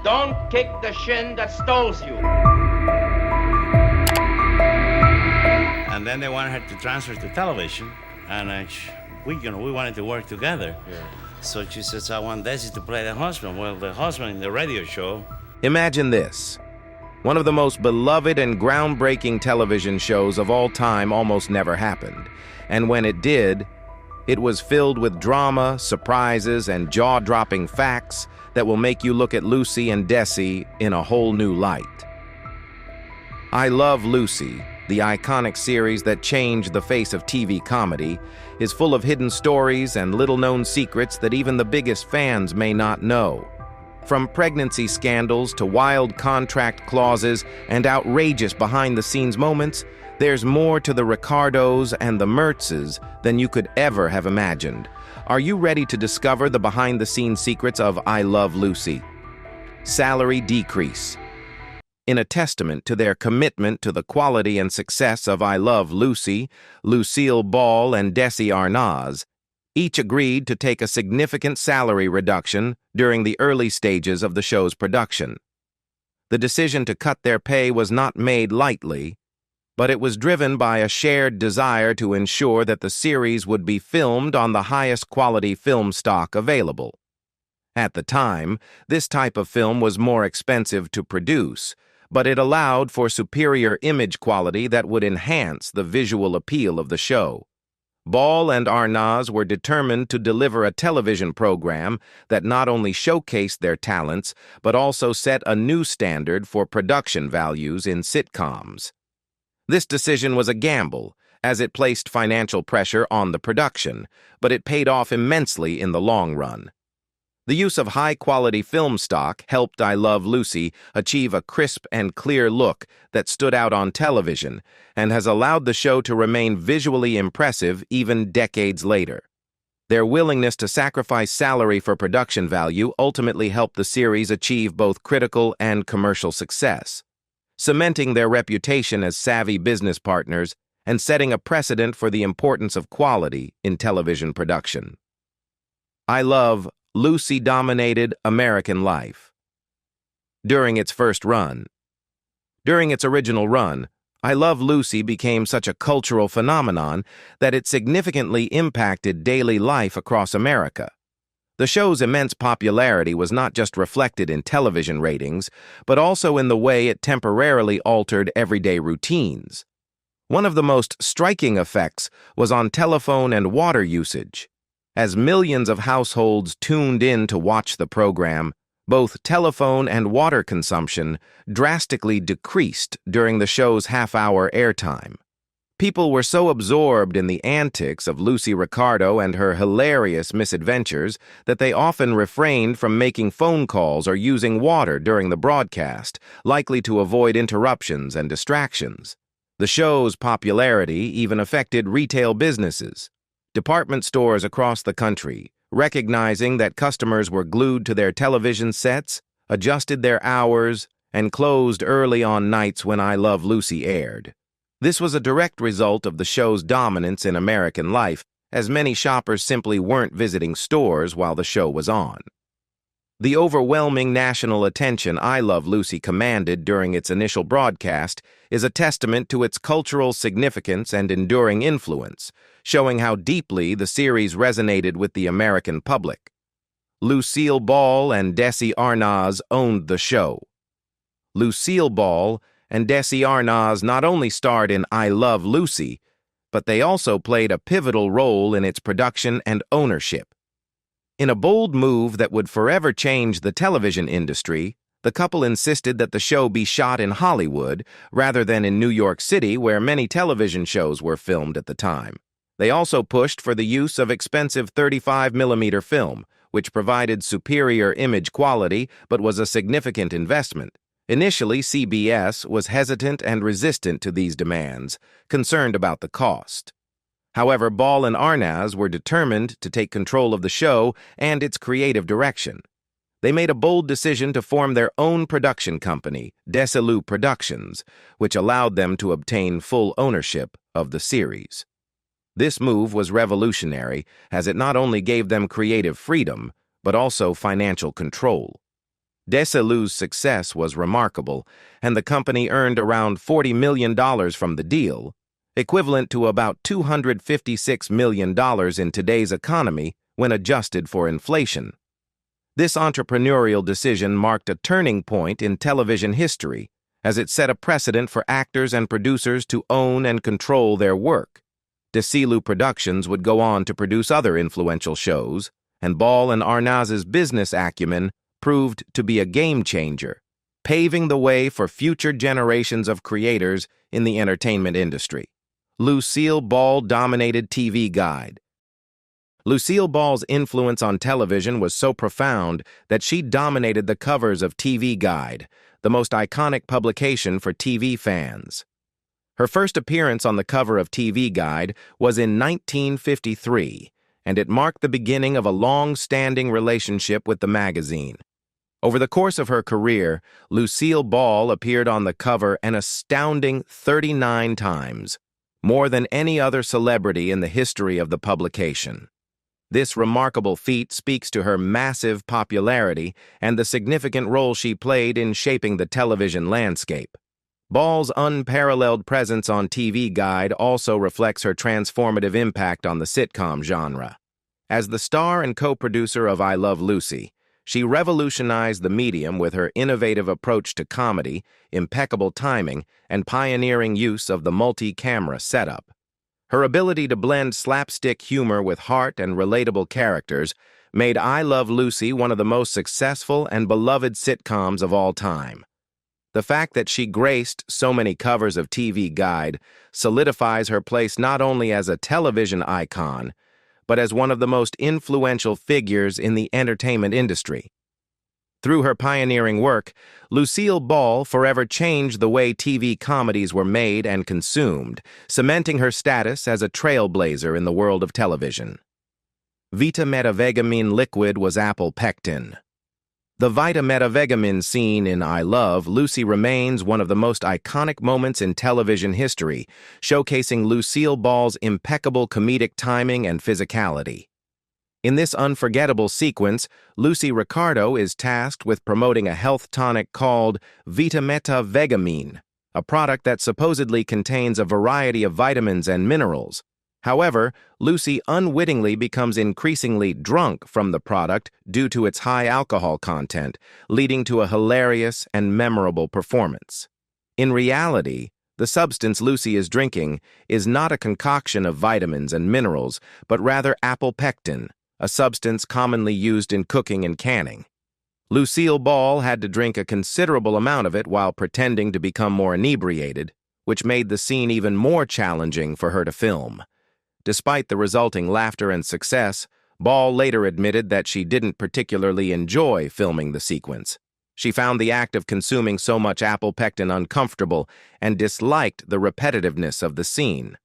Don't kick the shin that stalls you. And then they wanted her to transfer to television, and we wanted to work together. Yeah. So she says, I want Desi to play the husband. Well, the husband in the radio show. Imagine this. One of the most beloved and groundbreaking television shows of all time almost never happened. And when it did, it was filled with drama, surprises, and jaw-dropping facts that will make you look at Lucy and Desi in a whole new light. I Love Lucy, the iconic series that changed the face of TV comedy, is full of hidden stories and little-known secrets that even the biggest fans may not know. From pregnancy scandals to wild contract clauses and outrageous behind-the-scenes moments, there's more to the Ricardos and the Mertzes than you could ever have imagined. Are you ready to discover the behind-the-scenes secrets of I Love Lucy? Salary decrease. In a testament to their commitment to the quality and success of I Love Lucy, Lucille Ball and Desi Arnaz each agreed to take a significant salary reduction during the early stages of the show's production. The decision to cut their pay was not made lightly, but it was driven by a shared desire to ensure that the series would be filmed on the highest quality film stock available. At the time, this type of film was more expensive to produce, but it allowed for superior image quality that would enhance the visual appeal of the show. Ball and Arnaz were determined to deliver a television program that not only showcased their talents, but also set a new standard for production values in sitcoms. This decision was a gamble, as it placed financial pressure on the production, but it paid off immensely in the long run. The use of high-quality film stock helped I Love Lucy achieve a crisp and clear look that stood out on television and has allowed the show to remain visually impressive even decades later. Their willingness to sacrifice salary for production value ultimately helped the series achieve both critical and commercial success, cementing their reputation as savvy business partners and setting a precedent for the importance of quality in television production. I Love Lucy dominated American life. During its original run, I Love Lucy became such a cultural phenomenon that it significantly impacted daily life across America. The show's immense popularity was not just reflected in television ratings, but also in the way it temporarily altered everyday routines. One of the most striking effects was on telephone and water usage. As millions of households tuned in to watch the program, both telephone and water consumption drastically decreased during the show's half-hour airtime. People were so absorbed in the antics of Lucy Ricardo and her hilarious misadventures that they often refrained from making phone calls or using water during the broadcast, likely to avoid interruptions and distractions. The show's popularity even affected retail businesses. Department stores across the country, recognizing that customers were glued to their television sets, adjusted their hours, and closed early on nights when I Love Lucy aired. This was a direct result of the show's dominance in American life, as many shoppers simply weren't visiting stores while the show was on. The overwhelming national attention I Love Lucy commanded during its initial broadcast is a testament to its cultural significance and enduring influence, showing how deeply the series resonated with the American public. Lucille Ball and Desi Arnaz owned the show. Lucille Ball and Desi Arnaz not only starred in I Love Lucy, but they also played a pivotal role in its production and ownership. In a bold move that would forever change the television industry, the couple insisted that the show be shot in Hollywood rather than in New York City, where many television shows were filmed at the time. They also pushed for the use of expensive 35mm film, which provided superior image quality but was a significant investment. Initially, CBS was hesitant and resistant to these demands, concerned about the cost. However, Ball and Arnaz were determined to take control of the show and its creative direction. They made a bold decision to form their own production company, Desilu Productions, which allowed them to obtain full ownership of the series. This move was revolutionary, as it not only gave them creative freedom, but also financial control. Desilu's success was remarkable, and the company earned around $40 million from the deal, equivalent to about $256 million in today's economy when adjusted for inflation. This entrepreneurial decision marked a turning point in television history, as it set a precedent for actors and producers to own and control their work. Desilu Productions would go on to produce other influential shows, and Ball and Arnaz's business acumen proved to be a game-changer, paving the way for future generations of creators in the entertainment industry. Lucille Ball dominated TV Guide. Lucille Ball's influence on television was so profound that she dominated the covers of TV Guide, the most iconic publication for TV fans. Her first appearance on the cover of TV Guide was in 1953, and it marked the beginning of a long-standing relationship with the magazine. Over the course of her career, Lucille Ball appeared on the cover an astounding 39 times, more than any other celebrity in the history of the publication. This remarkable feat speaks to her massive popularity and the significant role she played in shaping the television landscape. Ball's unparalleled presence on TV Guide also reflects her transformative impact on the sitcom genre. As the star and co-producer of I Love Lucy, she revolutionized the medium with her innovative approach to comedy, impeccable timing, and pioneering use of the multi-camera setup. Her ability to blend slapstick humor with heart and relatable characters made I Love Lucy one of the most successful and beloved sitcoms of all time. The fact that she graced so many covers of TV Guide solidifies her place not only as a television icon, but as one of the most influential figures in the entertainment industry. Through her pioneering work, Lucille Ball forever changed the way TV comedies were made and consumed, cementing her status as a trailblazer in the world of television. Vitametavegamin liquid was apple pectin. The Vitametavegamin scene in I Love Lucy remains one of the most iconic moments in television history, showcasing Lucille Ball's impeccable comedic timing and physicality. In this unforgettable sequence, Lucy Ricardo is tasked with promoting a health tonic called Vitametavegamin, a product that supposedly contains a variety of vitamins and minerals. However, Lucy unwittingly becomes increasingly drunk from the product due to its high alcohol content, leading to a hilarious and memorable performance. In reality, the substance Lucy is drinking is not a concoction of vitamins and minerals, but rather apple pectin, a substance commonly used in cooking and canning. Lucille Ball had to drink a considerable amount of it while pretending to become more inebriated, which made the scene even more challenging for her to film. Despite the resulting laughter and success, Ball later admitted that she didn't particularly enjoy filming the sequence. She found the act of consuming so much apple pectin uncomfortable and disliked the repetitiveness of the scene.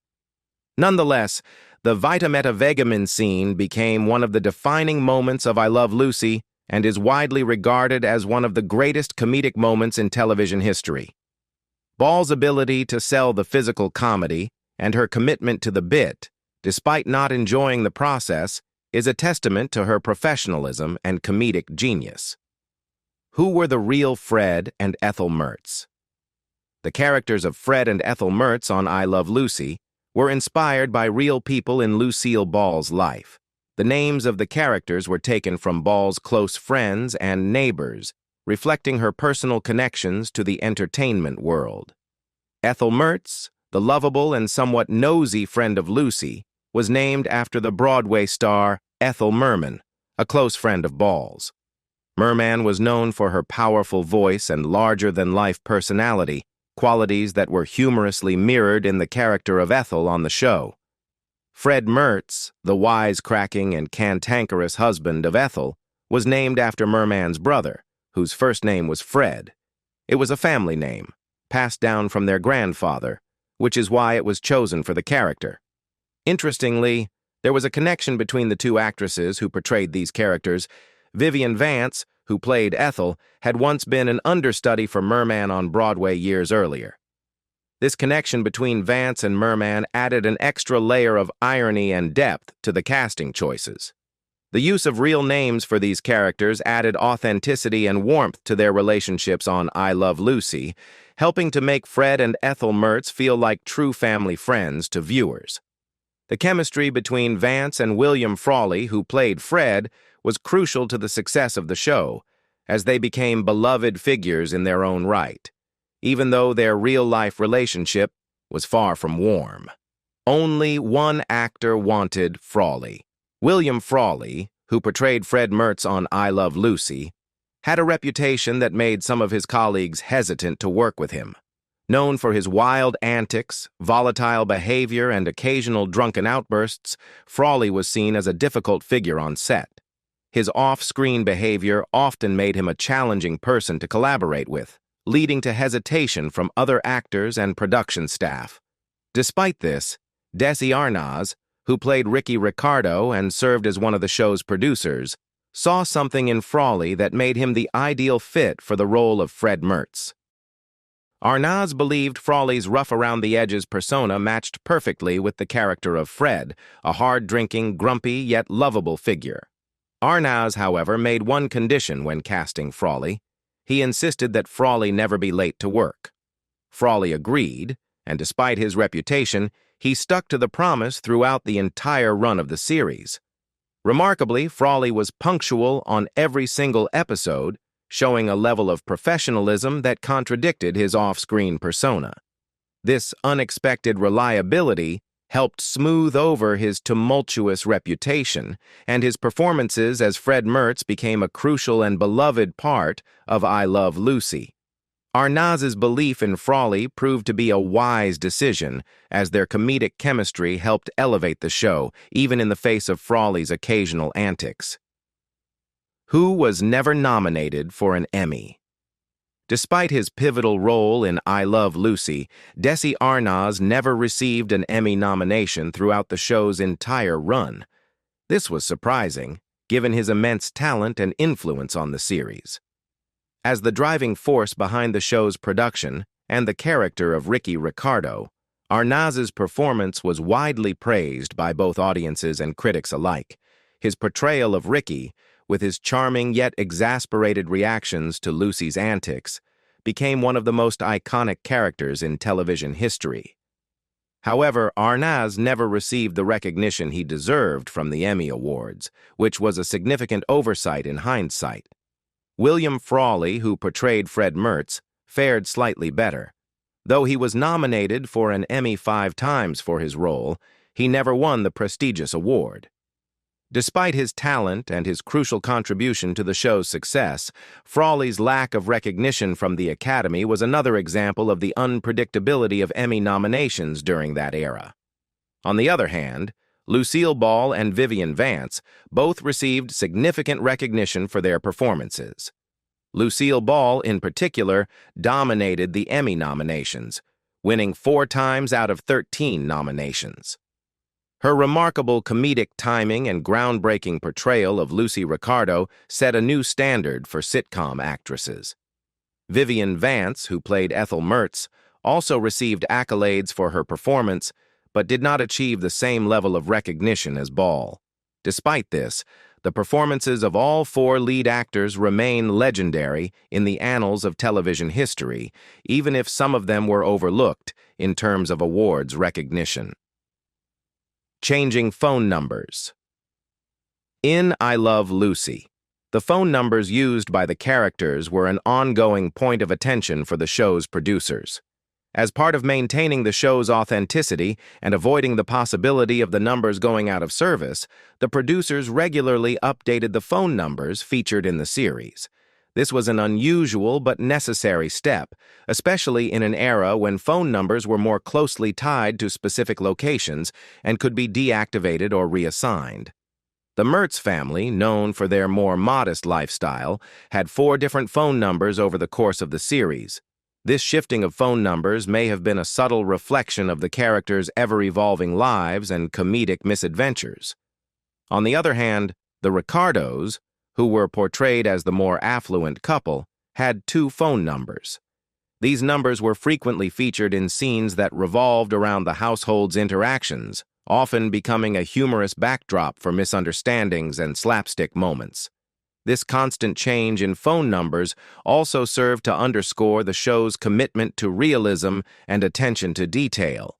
Nonetheless, the Vitametavegamin scene became one of the defining moments of I Love Lucy and is widely regarded as one of the greatest comedic moments in television history. Ball's ability to sell the physical comedy and her commitment to the bit, despite not enjoying the process, is a testament to her professionalism and comedic genius. Who were the real Fred and Ethel Mertz? The characters of Fred and Ethel Mertz on I Love Lucy were inspired by real people in Lucille Ball's life. The names of the characters were taken from Ball's close friends and neighbors, reflecting her personal connections to the entertainment world. Ethel Mertz, the lovable and somewhat nosy friend of Lucy, was named after the Broadway star Ethel Merman, a close friend of Ball's. Merman was known for her powerful voice and larger-than-life personality, qualities that were humorously mirrored in the character of Ethel on the show. Fred Mertz, the wisecracking and cantankerous husband of Ethel, was named after Merman's brother, whose first name was Fred. It was a family name, passed down from their grandfather, which is why it was chosen for the character. Interestingly, there was a connection between the two actresses who portrayed these characters. Vivian Vance, who played Ethel, had once been an understudy for Merman on Broadway years earlier. This connection between Vance and Merman added an extra layer of irony and depth to the casting choices. The use of real names for these characters added authenticity and warmth to their relationships on I Love Lucy, helping to make Fred and Ethel Mertz feel like true family friends to viewers. The chemistry between Vance and William Frawley, who played Fred, was crucial to the success of the show, as they became beloved figures in their own right, even though their real-life relationship was far from warm. Only one actor wanted Frawley. William Frawley, who portrayed Fred Mertz on I Love Lucy, had a reputation that made some of his colleagues hesitant to work with him. Known for his wild antics, volatile behavior, and occasional drunken outbursts, Frawley was seen as a difficult figure on set. His off-screen behavior often made him a challenging person to collaborate with, leading to hesitation from other actors and production staff. Despite this, Arnaz, who played Ricky Ricardo and served as one of the show's producers, saw something in Frawley that made him the ideal fit for the role of Fred Mertz. Arnaz believed Frawley's rough-around-the-edges persona matched perfectly with the character of Fred, a hard-drinking, grumpy, yet lovable figure. Arnaz, however, made one condition when casting Frawley. He insisted that Frawley never be late to work. Frawley agreed, and despite his reputation, he stuck to the promise throughout the entire run of the series. Remarkably, Frawley was punctual on every single episode, showing a level of professionalism that contradicted his off-screen persona. This unexpected reliability helped smooth over his tumultuous reputation, and his performances as Fred Mertz became a crucial and beloved part of I Love Lucy. Arnaz's belief in Frawley proved to be a wise decision, as their comedic chemistry helped elevate the show, even in the face of Frawley's occasional antics. Who was never nominated for an Emmy? Despite his pivotal role in I Love Lucy, Arnaz never received an Emmy nomination throughout the show's entire run. This was surprising, given his immense talent and influence on the series. As the driving force behind the show's production and the character of Ricky Ricardo, Arnaz's performance was widely praised by both audiences and critics alike. His portrayal of Ricky, with his charming yet exasperated reactions to Lucy's antics, became one of the most iconic characters in television history. However, Arnaz never received the recognition he deserved from the Emmy Awards, which was a significant oversight in hindsight. William Frawley, who portrayed Fred Mertz, fared slightly better. Though he was nominated for an Emmy 5 times for his role, he never won the prestigious award. Despite his talent and his crucial contribution to the show's success, Frawley's lack of recognition from the Academy was another example of the unpredictability of Emmy nominations during that era. On the other hand, Lucille Ball and Vivian Vance both received significant recognition for their performances. Lucille Ball, in particular, dominated the Emmy nominations, winning 4 times out of 13 nominations. Her remarkable comedic timing and groundbreaking portrayal of Lucy Ricardo set a new standard for sitcom actresses. Vivian Vance, who played Ethel Mertz, also received accolades for her performance, but did not achieve the same level of recognition as Ball. Despite this, the performances of all 4 lead actors remain legendary in the annals of television history, even if some of them were overlooked in terms of awards recognition. Changing phone numbers. In I Love Lucy, the phone numbers used by the characters were an ongoing point of attention for the show's producers. As part of maintaining the show's authenticity and avoiding the possibility of the numbers going out of service, the producers regularly updated the phone numbers featured in the series. This was an unusual but necessary step, especially in an era when phone numbers were more closely tied to specific locations and could be deactivated or reassigned. The Mertz family, known for their more modest lifestyle, had 4 different phone numbers over the course of the series. This shifting of phone numbers may have been a subtle reflection of the characters' ever-evolving lives and comedic misadventures. On the other hand, the Ricardos, who were portrayed as the more affluent couple, had 2 phone numbers. These numbers were frequently featured in scenes that revolved around the household's interactions, often becoming a humorous backdrop for misunderstandings and slapstick moments. This constant change in phone numbers also served to underscore the show's commitment to realism and attention to detail.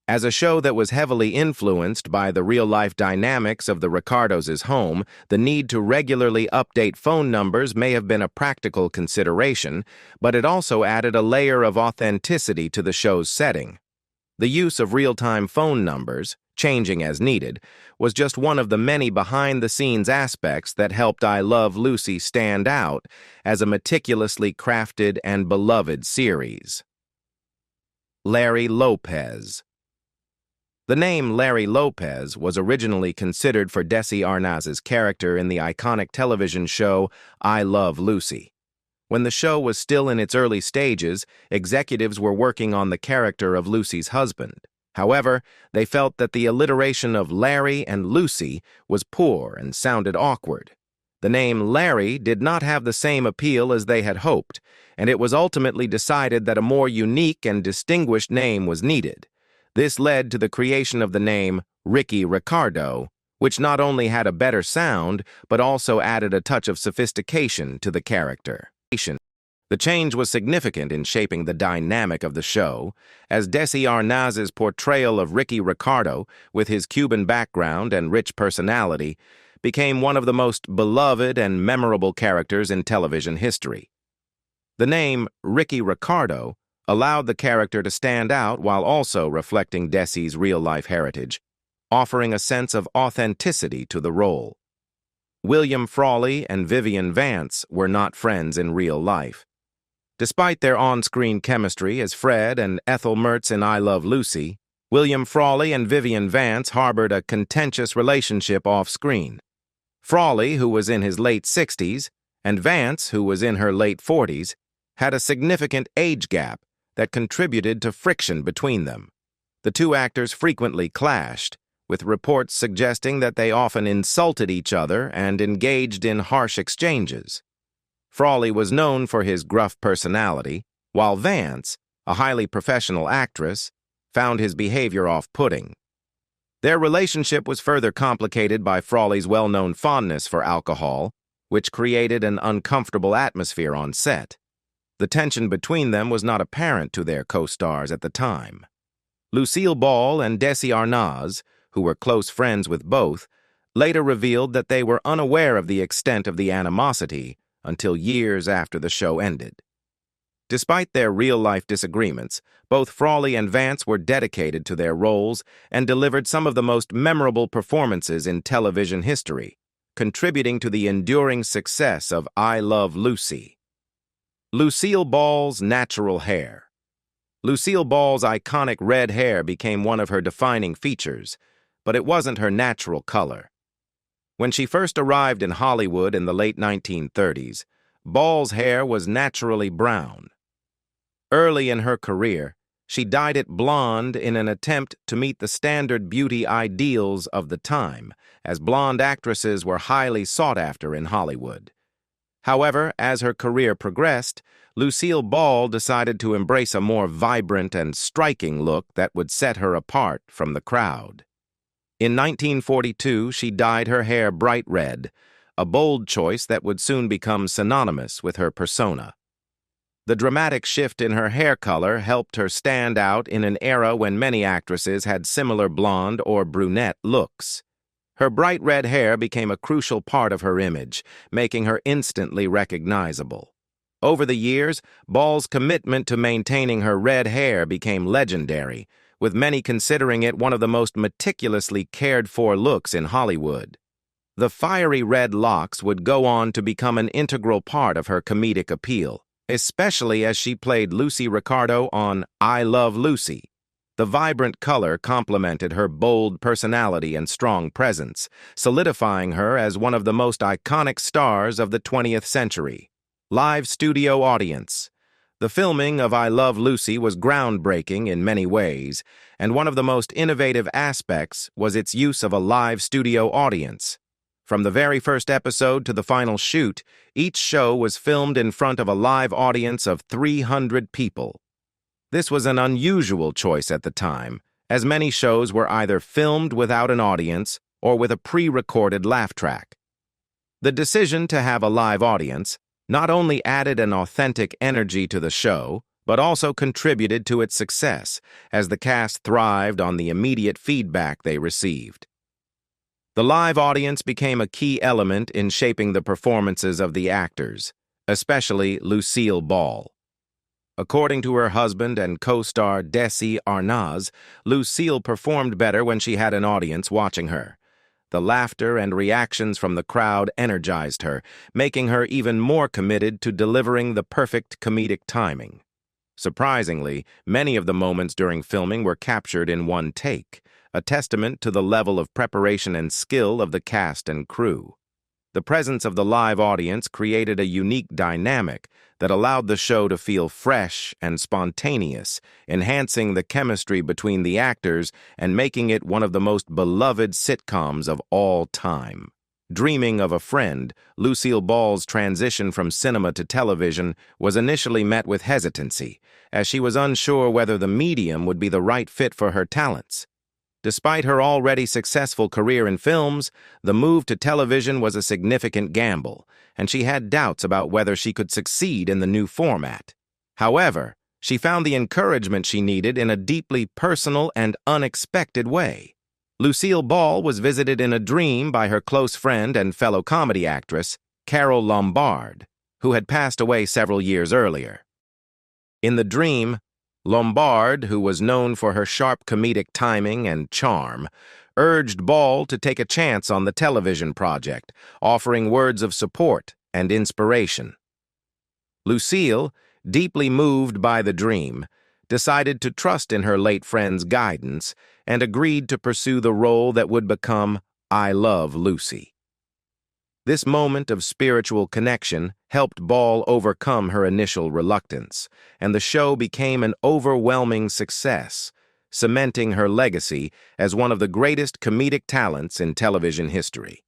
As a show that was heavily influenced by the real-life dynamics of the Ricardos' home, the need to regularly update phone numbers may have been a practical consideration, but it also added a layer of authenticity to the show's setting. The use of real-time phone numbers, changing as needed, was just one of the many behind-the-scenes aspects that helped I Love Lucy stand out as a meticulously crafted and beloved series. Larry Lopez. The name Larry Lopez was originally considered for Desi Arnaz's character in the iconic television show I Love Lucy. When the show was still in its early stages, executives were working on the character of Lucy's husband. However, they felt that the alliteration of Larry and Lucy was poor and sounded awkward. The name Larry did not have the same appeal as they had hoped, and it was ultimately decided that a more unique and distinguished name was needed. This led to the creation of the name Ricky Ricardo, which not only had a better sound, but also added a touch of sophistication to the character. The change was significant in shaping the dynamic of the show, as Desi Arnaz's portrayal of Ricky Ricardo, with his Cuban background and rich personality, became one of the most beloved and memorable characters in television history. The name Ricky Ricardo allowed the character to stand out while also reflecting Desi's real-life heritage, offering a sense of authenticity to the role. William Frawley and Vivian Vance were not friends in real life. Despite their on-screen chemistry as Fred and Ethel Mertzes in I Love Lucy, William Frawley and Vivian Vance harbored a contentious relationship off-screen. Frawley, who was in his late 60s, and Vance, who was in her late 40s, had a significant age gap that contributed to friction between them. The two actors frequently clashed, with reports suggesting that they often insulted each other and engaged in harsh exchanges. Frawley was known for his gruff personality, while Vance, a highly professional actress, found his behavior off-putting. Their relationship was further complicated by Frawley's well-known fondness for alcohol, which created an uncomfortable atmosphere on set. The tension between them was not apparent to their co-stars at the time. Lucille Ball and Desi Arnaz, who were close friends with both, later revealed that they were unaware of the extent of the animosity until years after the show ended. Despite their real-life disagreements, both Frawley and Vance were dedicated to their roles and delivered some of the most memorable performances in television history, contributing to the enduring success of I Love Lucy. Lucille Ball's natural hair. Lucille Ball's iconic red hair became one of her defining features, but it wasn't her natural color. When she first arrived in Hollywood in the late 1930s, Ball's hair was naturally brown. Early in her career, she dyed it blonde in an attempt to meet the standard beauty ideals of the time, as blonde actresses were highly sought after in Hollywood. However, as her career progressed, Lucille Ball decided to embrace a more vibrant and striking look that would set her apart from the crowd. In 1942, she dyed her hair bright red, a bold choice that would soon become synonymous with her persona. The dramatic shift in her hair color helped her stand out in an era when many actresses had similar blonde or brunette looks. Her bright red hair became a crucial part of her image, making her instantly recognizable. Over the years, Ball's commitment to maintaining her red hair became legendary, with many considering it one of the most meticulously cared-for looks in Hollywood. The fiery red locks would go on to become an integral part of her comedic appeal, especially as she played Lucy Ricardo on I Love Lucy. The vibrant color complemented her bold personality and strong presence, solidifying her as one of the most iconic stars of the 20th century. Live studio audience. The filming of I Love Lucy was groundbreaking in many ways, and one of the most innovative aspects was its use of a live studio audience. From the very first episode to the final shoot, each show was filmed in front of a live audience of 300 people. This was an unusual choice at the time, as many shows were either filmed without an audience or with a pre-recorded laugh track. The decision to have a live audience not only added an authentic energy to the show, but also contributed to its success, as the cast thrived on the immediate feedback they received. The live audience became a key element in shaping the performances of the actors, especially Lucille Ball. According to her husband and co-star Desi Arnaz, Lucille performed better when she had an audience watching her. The laughter and reactions from the crowd energized her, making her even more committed to delivering the perfect comedic timing. Surprisingly, many of the moments during filming were captured in one take, a testament to the level of preparation and skill of the cast and crew. The presence of the live audience created a unique dynamic that allowed the show to feel fresh and spontaneous, enhancing the chemistry between the actors and making it one of the most beloved sitcoms of all time. Dreaming of a Friend, Lucille Ball's transition from cinema to television was initially met with hesitancy, as she was unsure whether the medium would be the right fit for her talents. Despite her already successful career in films, the move to television was a significant gamble, and she had doubts about whether she could succeed in the new format. However, she found the encouragement she needed in a deeply personal and unexpected way. Lucille Ball was visited in a dream by her close friend and fellow comedy actress, Carole Lombard, who had passed away several years earlier. In the dream, Lombard, who was known for her sharp comedic timing and charm, urged Ball to take a chance on the television project, offering words of support and inspiration. Lucille, deeply moved by the dream, decided to trust in her late friend's guidance and agreed to pursue the role that would become I Love Lucy. This moment of spiritual connection helped Ball overcome her initial reluctance, and the show became an overwhelming success, cementing her legacy as one of the greatest comedic talents in television history.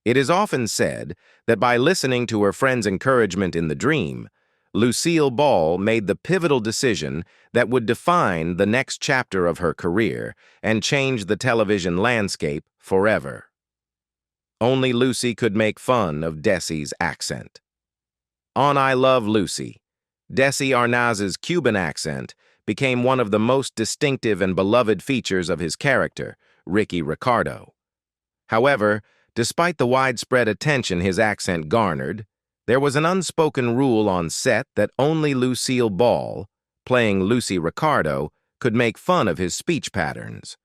It is often said that by listening to her friend's encouragement in the dream, Lucille Ball made the pivotal decision that would define the next chapter of her career and change the television landscape forever. Only Lucy could make fun of Desi's accent. On I Love Lucy, Desi Arnaz's Cuban accent became one of the most distinctive and beloved features of his character, Ricky Ricardo. However, despite the widespread attention his accent garnered, there was an unspoken rule on set that only Lucille Ball, playing Lucy Ricardo, could make fun of his speech patterns.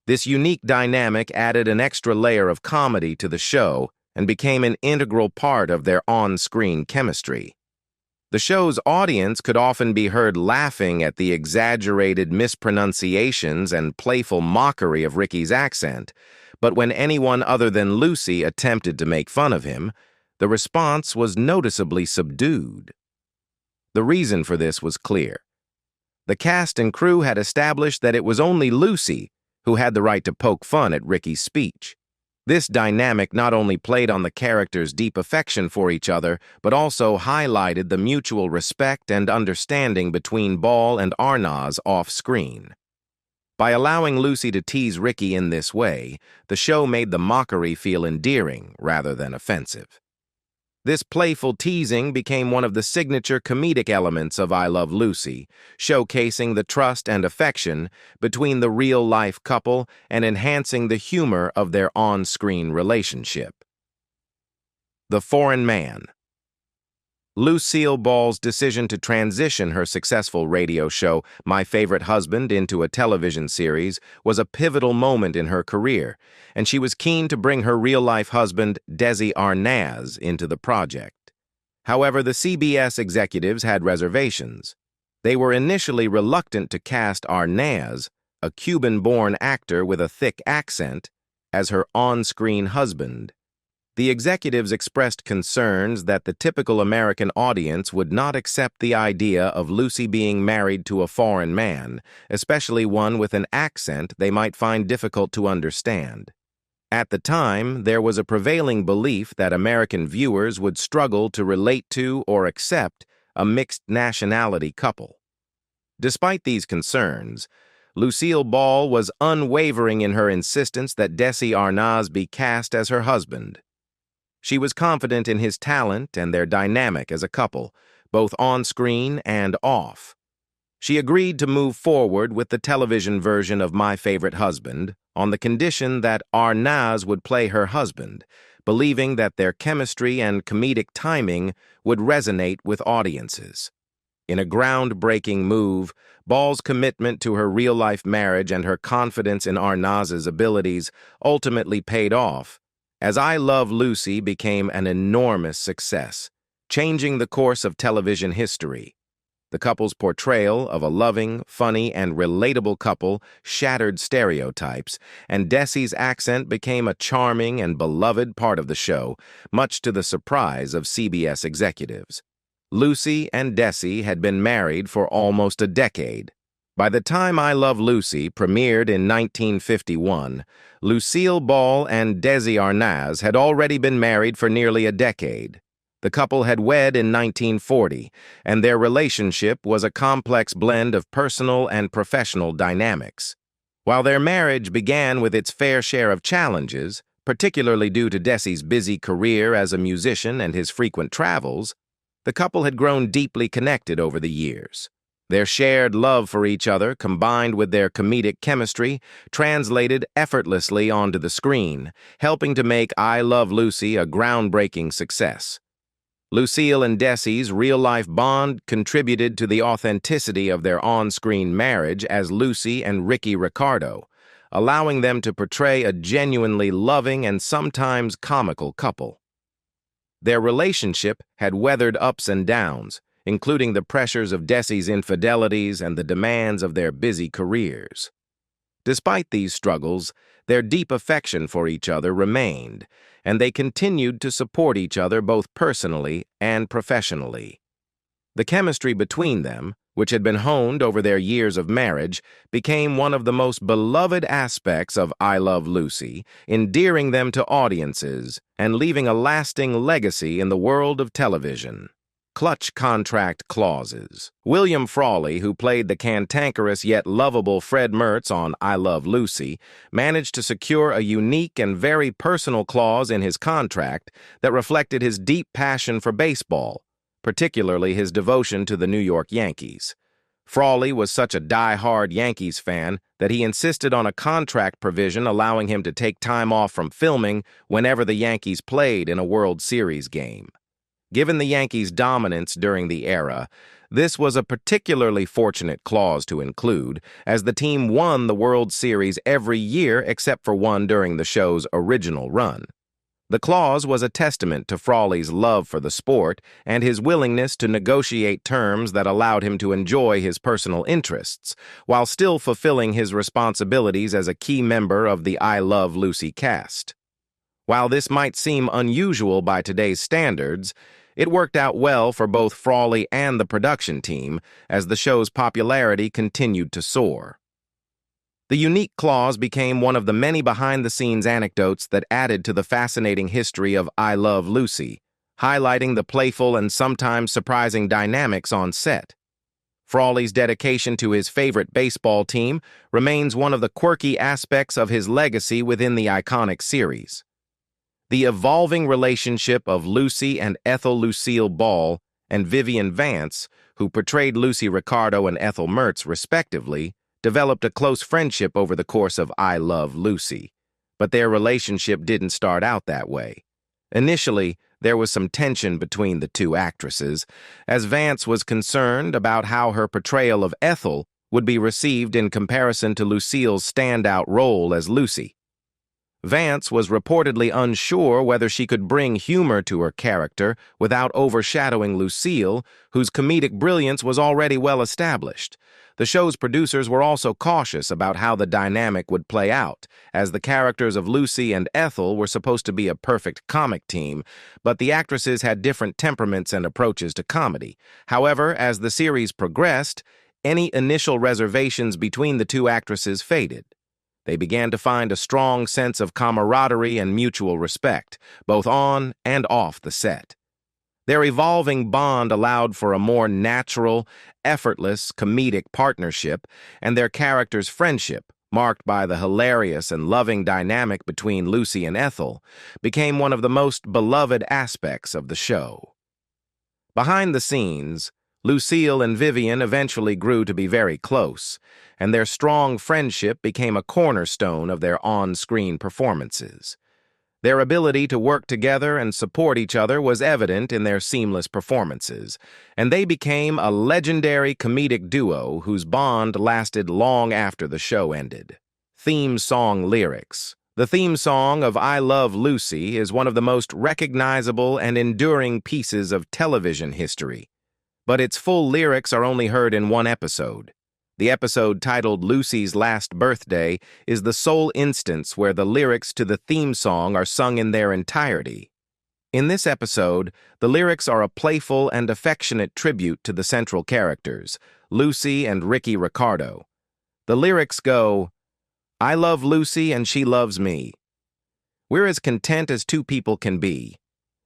This unique dynamic added an extra layer of comedy to the show and became an integral part of their on-screen chemistry. The show's audience could often be heard laughing at the exaggerated mispronunciations and playful mockery of Ricky's accent, but when anyone other than Lucy attempted to make fun of him, the response was noticeably subdued. The reason for this was clear. The cast and crew had established that it was only Lucy who had the right to poke fun at Ricky's speech. This dynamic not only played on the characters' deep affection for each other, but also highlighted the mutual respect and understanding between Ball and Arnaz off-screen. By allowing Lucy to tease Ricky in this way, the show made the mockery feel endearing rather than offensive. This playful teasing became one of the signature comedic elements of I Love Lucy, showcasing the trust and affection between the real-life couple and enhancing the humor of their on-screen relationship. The Foreign Man. Lucille Ball's decision to transition her successful radio show, My Favorite Husband, into a television series was a pivotal moment in her career, and she was keen to bring her real-life husband, Desi Arnaz, into the project. However, the CBS executives had reservations. They were initially reluctant to cast Arnaz, a Cuban-born actor with a thick accent, as her on-screen husband. The executives expressed concerns that the typical American audience would not accept the idea of Lucy being married to a foreign man, especially one with an accent they might find difficult to understand. At the time, there was a prevailing belief that American viewers would struggle to relate to or accept a mixed nationality couple. Despite these concerns, Lucille Ball was unwavering in her insistence that Arnaz be cast as her husband. She was confident in his talent and their dynamic as a couple, both on-screen and off. She agreed to move forward with the television version of My Favorite Husband on the condition that Arnaz would play her husband, believing that their chemistry and comedic timing would resonate with audiences. In a groundbreaking move, Ball's commitment to her real-life marriage and her confidence in Arnaz's abilities ultimately paid off, as I Love Lucy became an enormous success, changing the course of television history. The couple's portrayal of a loving, funny, and relatable couple shattered stereotypes, and Desi's accent became a charming and beloved part of the show, much to the surprise of CBS executives. Lucy and Desi had been married for almost a decade. By the time I Love Lucy premiered in 1951, Lucille Ball and Desi Arnaz had already been married for nearly a decade. The couple had wed in 1940, and their relationship was a complex blend of personal and professional dynamics. While their marriage began with its fair share of challenges, particularly due to Desi's busy career as a musician and his frequent travels, the couple had grown deeply connected over the years. Their shared love for each other, combined with their comedic chemistry, translated effortlessly onto the screen, helping to make I Love Lucy a groundbreaking success. Lucille and Desi's real-life bond contributed to the authenticity of their on-screen marriage as Lucy and Ricky Ricardo, allowing them to portray a genuinely loving and sometimes comical couple. Their relationship had weathered ups and downs, including the pressures of Desi's infidelities and the demands of their busy careers. Despite these struggles, their deep affection for each other remained, and they continued to support each other both personally and professionally. The chemistry between them, which had been honed over their years of marriage, became one of the most beloved aspects of I Love Lucy, endearing them to audiences and leaving a lasting legacy in the world of television. Clutch contract clauses. William Frawley, who played the cantankerous yet lovable Fred Mertz on I Love Lucy, managed to secure a unique and very personal clause in his contract that reflected his deep passion for baseball, particularly his devotion to the New York Yankees. Frawley was such a die-hard Yankees fan that he insisted on a contract provision allowing him to take time off from filming whenever the Yankees played in a World Series game. Given the Yankees' dominance during the era, this was a particularly fortunate clause to include, as the team won the World Series every year except for one during the show's original run. The clause was a testament to Frawley's love for the sport and his willingness to negotiate terms that allowed him to enjoy his personal interests, while still fulfilling his responsibilities as a key member of the I Love Lucy cast. While this might seem unusual by today's standards, it worked out well for both Frawley and the production team as the show's popularity continued to soar. The unique clause became one of the many behind-the-scenes anecdotes that added to the fascinating history of I Love Lucy, highlighting the playful and sometimes surprising dynamics on set. Frawley's dedication to his favorite baseball team remains one of the quirky aspects of his legacy within the iconic series. The evolving relationship of Lucy and Ethel Lucille Ball and Vivian Vance, who portrayed Lucy Ricardo and Ethel Mertz respectively, developed a close friendship over the course of I Love Lucy. But their relationship didn't start out that way. Initially, there was some tension between the two actresses, as Vance was concerned about how her portrayal of Ethel would be received in comparison to Lucille's standout role as Lucy. Vance was reportedly unsure whether she could bring humor to her character without overshadowing Lucille, whose comedic brilliance was already well established. The show's producers were also cautious about how the dynamic would play out, as the characters of Lucy and Ethel were supposed to be a perfect comic team, but the actresses had different temperaments and approaches to comedy. However, as the series progressed, any initial reservations between the two actresses faded. They began to find a strong sense of camaraderie and mutual respect, both on and off the set. Their evolving bond allowed for a more natural, effortless, comedic partnership, and their characters' friendship, marked by the hilarious and loving dynamic between Lucy and Ethel, became one of the most beloved aspects of the show. Behind the scenes, Lucille and Vivian eventually grew to be very close, and their strong friendship became a cornerstone of their on-screen performances. Their ability to work together and support each other was evident in their seamless performances, and they became a legendary comedic duo whose bond lasted long after the show ended. Theme song lyrics. The theme song of I Love Lucy is one of the most recognizable and enduring pieces of television history, but its full lyrics are only heard in one episode. The episode titled Lucy's Last Birthday is the sole instance where the lyrics to the theme song are sung in their entirety. In this episode, the lyrics are a playful and affectionate tribute to the central characters, Lucy and Ricky Ricardo. The lyrics go, I love Lucy and she loves me. We're as content as two people can be.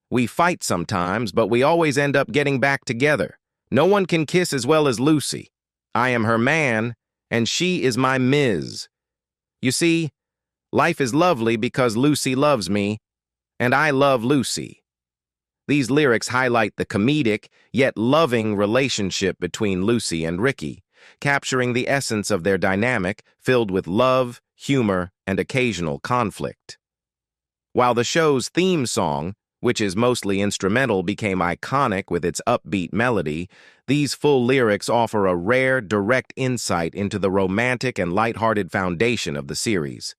We fight sometimes, but we always end up getting back together. No one can kiss as well as Lucy. I am her man, and she is my Ms. You see, life is lovely because Lucy loves me, and I love Lucy. These lyrics highlight the comedic, yet loving relationship between Lucy and Ricky, capturing the essence of their dynamic filled with love, humor, and occasional conflict. While the show's theme song, which is mostly instrumental, became iconic with its upbeat melody, these full lyrics offer a rare, direct insight into the romantic and lighthearted foundation of the series.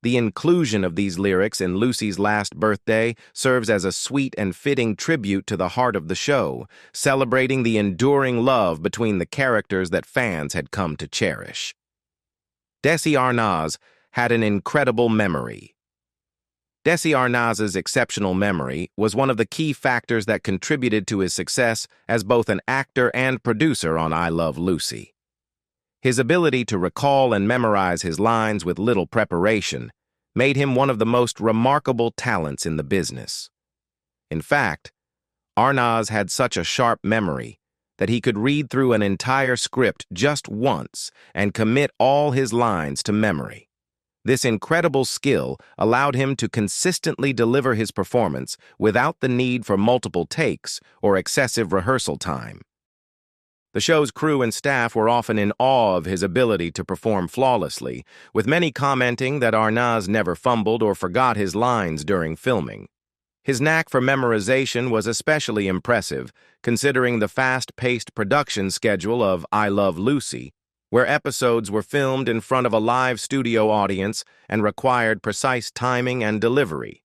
The inclusion of these lyrics in Lucy's Last Birthday serves as a sweet and fitting tribute to the heart of the show, celebrating the enduring love between the characters that fans had come to cherish. Arnaz had an incredible memory. Arnaz's exceptional memory was one of the key factors that contributed to his success as both an actor and producer on I Love Lucy. His ability to recall and memorize his lines with little preparation made him one of the most remarkable talents in the business. In fact, Arnaz had such a sharp memory that he could read through an entire script just once and commit all his lines to memory. This incredible skill allowed him to consistently deliver his performance without the need for multiple takes or excessive rehearsal time. The show's crew and staff were often in awe of his ability to perform flawlessly, with many commenting that Arnaz never fumbled or forgot his lines during filming. His knack for memorization was especially impressive, considering the fast-paced production schedule of I Love Lucy, where episodes were filmed in front of a live studio audience and required precise timing and delivery.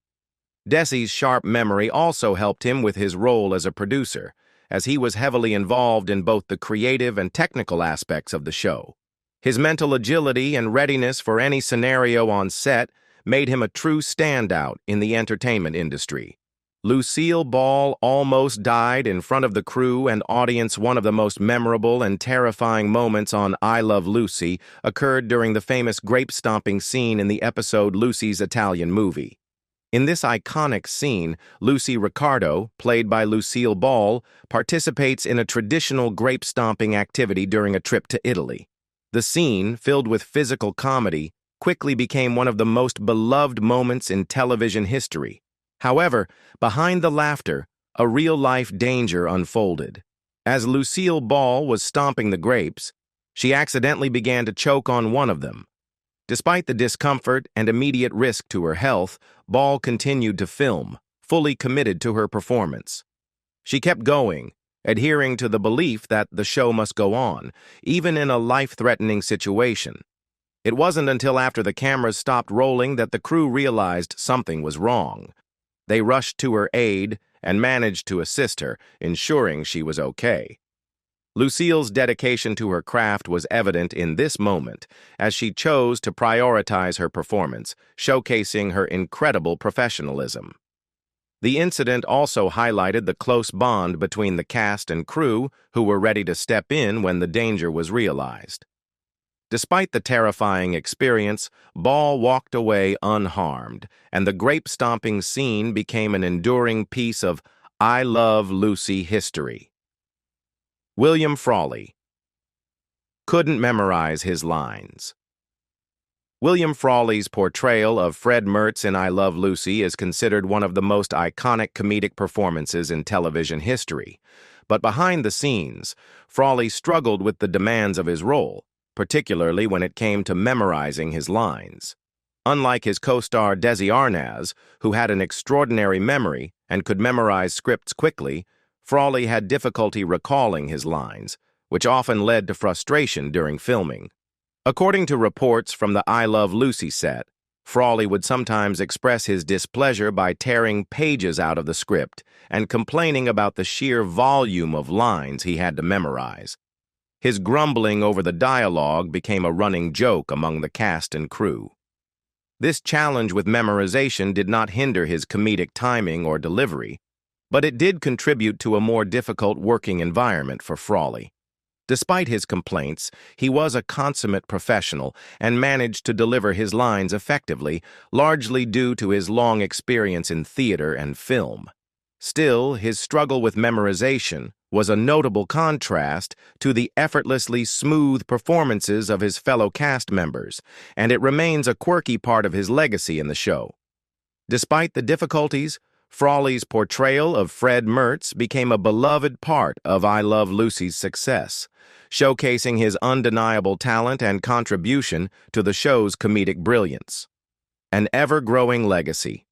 Desi's sharp memory also helped him with his role as a producer, as he was heavily involved in both the creative and technical aspects of the show. His mental agility and readiness for any scenario on set made him a true standout in the entertainment industry. Lucille Ball almost died in front of the crew and audience. One of the most memorable and terrifying moments on I Love Lucy occurred during the famous grape stomping scene in the episode Lucy's Italian Movie. In this iconic scene, Lucy Ricardo, played by Lucille Ball, participates in a traditional grape stomping activity during a trip to Italy. The scene, filled with physical comedy, quickly became one of the most beloved moments in television history. However, behind the laughter, a real-life danger unfolded. As Lucille Ball was stomping the grapes, she accidentally began to choke on one of them. Despite the discomfort and immediate risk to her health, Ball continued to film, fully committed to her performance. She kept going, adhering to the belief that the show must go on, even in a life-threatening situation. It wasn't until after the cameras stopped rolling that the crew realized something was wrong. They rushed to her aid and managed to assist her, ensuring she was okay. Lucille's dedication to her craft was evident in this moment, as she chose to prioritize her performance, showcasing her incredible professionalism. The incident also highlighted the close bond between the cast and crew, who were ready to step in when the danger was realized. Despite the terrifying experience, Ball walked away unharmed, and the grape stomping scene became an enduring piece of I Love Lucy history. William Frawley couldn't memorize his lines. William Frawley's portrayal of Fred Mertz in I Love Lucy is considered one of the most iconic comedic performances in television history. But behind the scenes, Frawley struggled with the demands of his role, particularly when it came to memorizing his lines. Unlike his co-star Arnaz, who had an extraordinary memory and could memorize scripts quickly, Frawley had difficulty recalling his lines, which often led to frustration during filming. According to reports from the I Love Lucy set, Frawley would sometimes express his displeasure by tearing pages out of the script and complaining about the sheer volume of lines he had to memorize. His grumbling over the dialogue became a running joke among the cast and crew. This challenge with memorization did not hinder his comedic timing or delivery, but it did contribute to a more difficult working environment for Frawley. Despite his complaints, he was a consummate professional and managed to deliver his lines effectively, largely due to his long experience in theater and film. Still, his struggle with memorization was a notable contrast to the effortlessly smooth performances of his fellow cast members, and it remains a quirky part of his legacy in the show. Despite the difficulties, Frawley's portrayal of Fred Mertz became a beloved part of I Love Lucy's success, showcasing his undeniable talent and contribution to the show's comedic brilliance. An ever-growing legacy.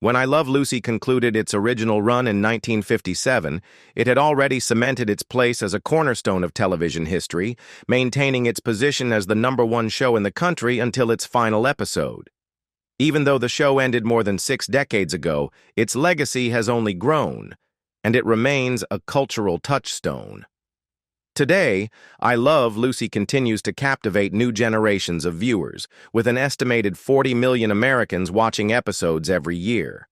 When I Love Lucy concluded its original run in 1957, it had already cemented its place as a cornerstone of television history, maintaining its position as the #1 show in the country until its final episode. Even though the show ended more than 6 decades ago, its legacy has only grown, and it remains a cultural touchstone. Today, I Love Lucy continues to captivate new generations of viewers, with an estimated 40 million Americans watching episodes every year.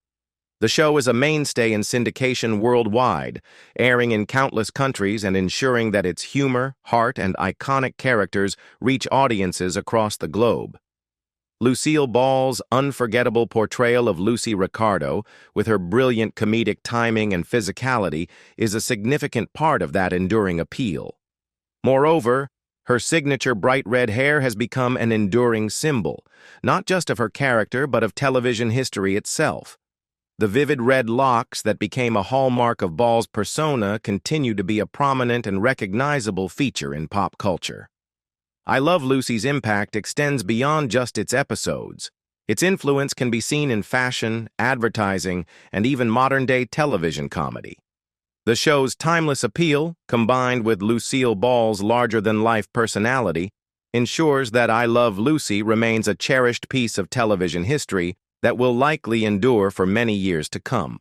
The show is a mainstay in syndication worldwide, airing in countless countries and ensuring that its humor, heart, and iconic characters reach audiences across the globe. Lucille Ball's unforgettable portrayal of Lucy Ricardo, with her brilliant comedic timing and physicality, is a significant part of that enduring appeal. Moreover, her signature bright red hair has become an enduring symbol, not just of her character but of television history itself. The vivid red locks that became a hallmark of Ball's persona continue to be a prominent and recognizable feature in pop culture. I Love Lucy's impact extends beyond just its episodes. Its influence can be seen in fashion, advertising, and even modern-day television comedy. The show's timeless appeal, combined with Lucille Ball's larger-than-life personality, ensures that I Love Lucy remains a cherished piece of television history that will likely endure for many years to come.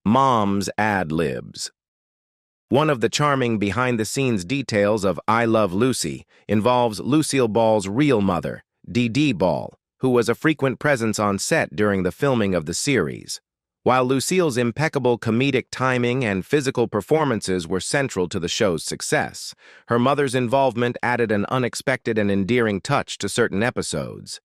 Mom's ad-libs. One of the charming behind-the-scenes details of I Love Lucy involves Lucille Ball's real mother, Dee Ball, who was a frequent presence on set during the filming of the series. While Lucille's impeccable comedic timing and physical performances were central to the show's success, her mother's involvement added an unexpected and endearing touch to certain episodes.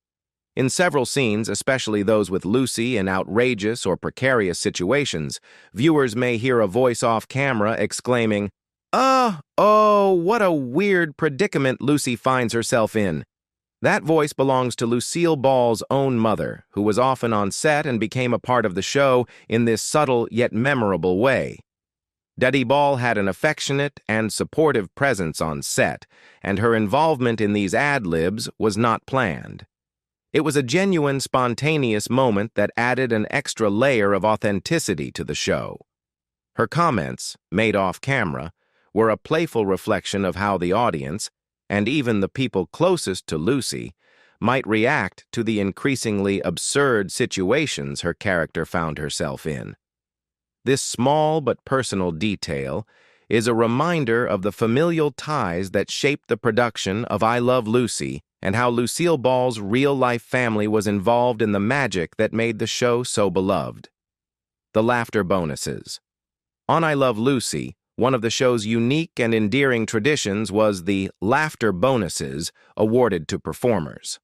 In several scenes, especially those with Lucy in outrageous or precarious situations, viewers may hear a voice off camera exclaiming, "Oh, what a weird predicament Lucy finds herself in." That voice belongs to Lucille Ball's own mother, who was often on set and became a part of the show in this subtle yet memorable way. Dee Ball had an affectionate and supportive presence on set, and her involvement in these ad-libs was not planned. It was a genuine, spontaneous moment that added an extra layer of authenticity to the show. Her comments, made off camera, were a playful reflection of how the audience, and even the people closest to Lucy, might react to the increasingly absurd situations her character found herself in. This small but personal detail is a reminder of the familial ties that shaped the production of I Love Lucy and how Lucille Ball's real-life family was involved in the magic that made the show so beloved. The laughter bonuses. On I Love Lucy, one of the show's unique and endearing traditions was the laughter bonuses awarded to performers.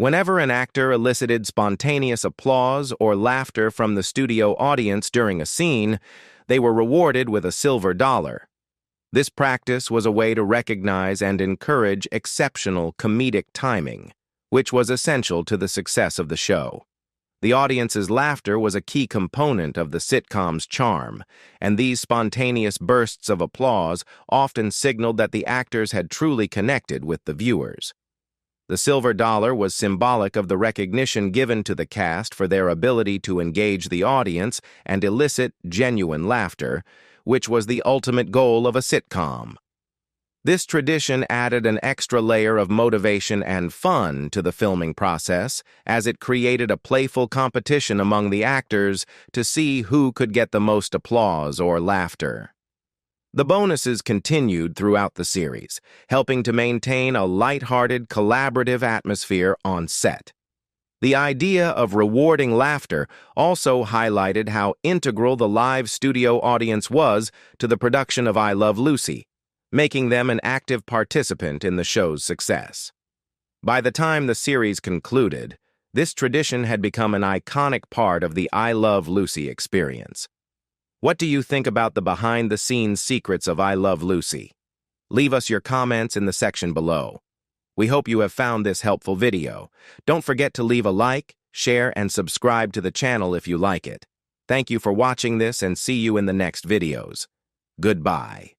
Whenever an actor elicited spontaneous applause or laughter from the studio audience during a scene, they were rewarded with a silver dollar. This practice was a way to recognize and encourage exceptional comedic timing, which was essential to the success of the show. The audience's laughter was a key component of the sitcom's charm, and these spontaneous bursts of applause often signaled that the actors had truly connected with the viewers. The silver dollar was symbolic of the recognition given to the cast for their ability to engage the audience and elicit genuine laughter, which was the ultimate goal of a sitcom. This tradition added an extra layer of motivation and fun to the filming process, as it created a playful competition among the actors to see who could get the most applause or laughter. The bonuses continued throughout the series, helping to maintain a lighthearted, collaborative atmosphere on set. The idea of rewarding laughter also highlighted how integral the live studio audience was to the production of I Love Lucy, making them an active participant in the show's success. By the time the series concluded, this tradition had become an iconic part of the I Love Lucy experience. What do you think about the behind-the-scenes secrets of I Love Lucy? Leave us your comments in the section below. We hope you have found this helpful video. Don't forget to leave a like, share, and subscribe to the channel if you like it. Thank you for watching this and see you in the next videos. Goodbye.